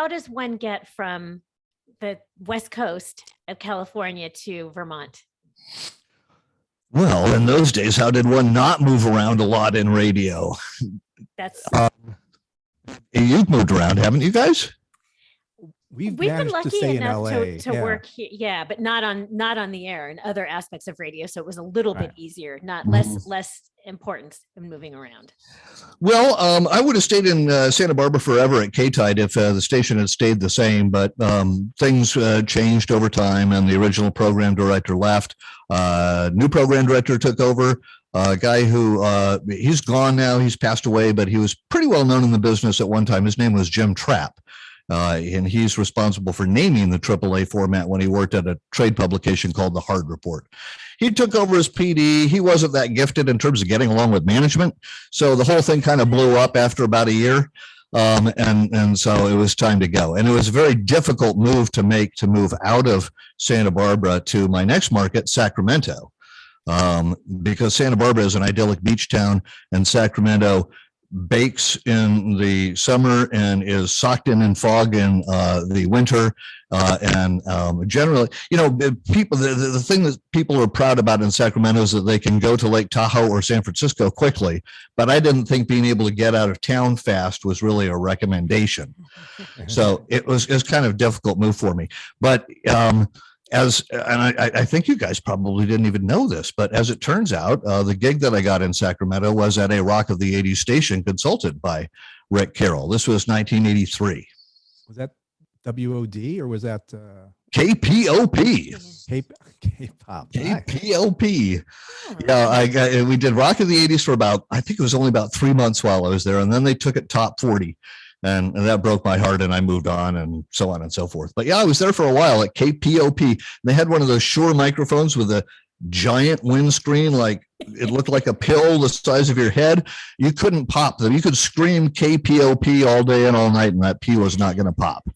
how does one get from the West Coast of California to Vermont? Well, in those days, how did one not move around a lot in radio? That's You've moved around, haven't you guys? We've been managed to lucky stay in enough LA. to work here, but not on the air and other aspects of radio. So it was a little bit easier, not less important in moving around. Well, I would have stayed in Santa Barbara forever at K-Tide if the station had stayed the same, but things changed over time, and the original program director left. New program director took over. A guy who he's gone now. He's passed away, but he was pretty well known in the business at one time. His name was Jim Trapp. And he's responsible for naming the AAA format when he worked at a trade publication called The Hard Report. He took over as PD. He wasn't that gifted in terms of getting along with management. So the whole thing kind of blew up after about a year. And so it was time to go. And it was a very difficult move to make, to move out of Santa Barbara to my next market, Sacramento. Because Santa Barbara is an idyllic beach town, and Sacramento bakes in the summer and is socked in fog in the winter. And generally, people, the thing that people are proud about in Sacramento is that they can go to Lake Tahoe or San Francisco quickly. But I didn't think being able to get out of town fast was really a recommendation. So it was kind of a difficult move for me. But I think you guys probably didn't even know this, but as it turns out, the gig that I got in Sacramento was at a Rock of the 80s station consulted by Rick Carroll. This was 1983. Was that WOD or was that KPOP? K-pop. KPOP. Yeah, we did Rock of the 80s for I think it was only about 3 months while I was there, and then they took it top 40. And that broke my heart, and I moved on, and so on and so forth. But yeah, I was there for a while at KPOP. They had one of those Shure microphones with a giant windscreen, like it looked like a pill the size of your head. You couldn't pop them. You could scream KPOP all day and all night, and that P was not going to pop.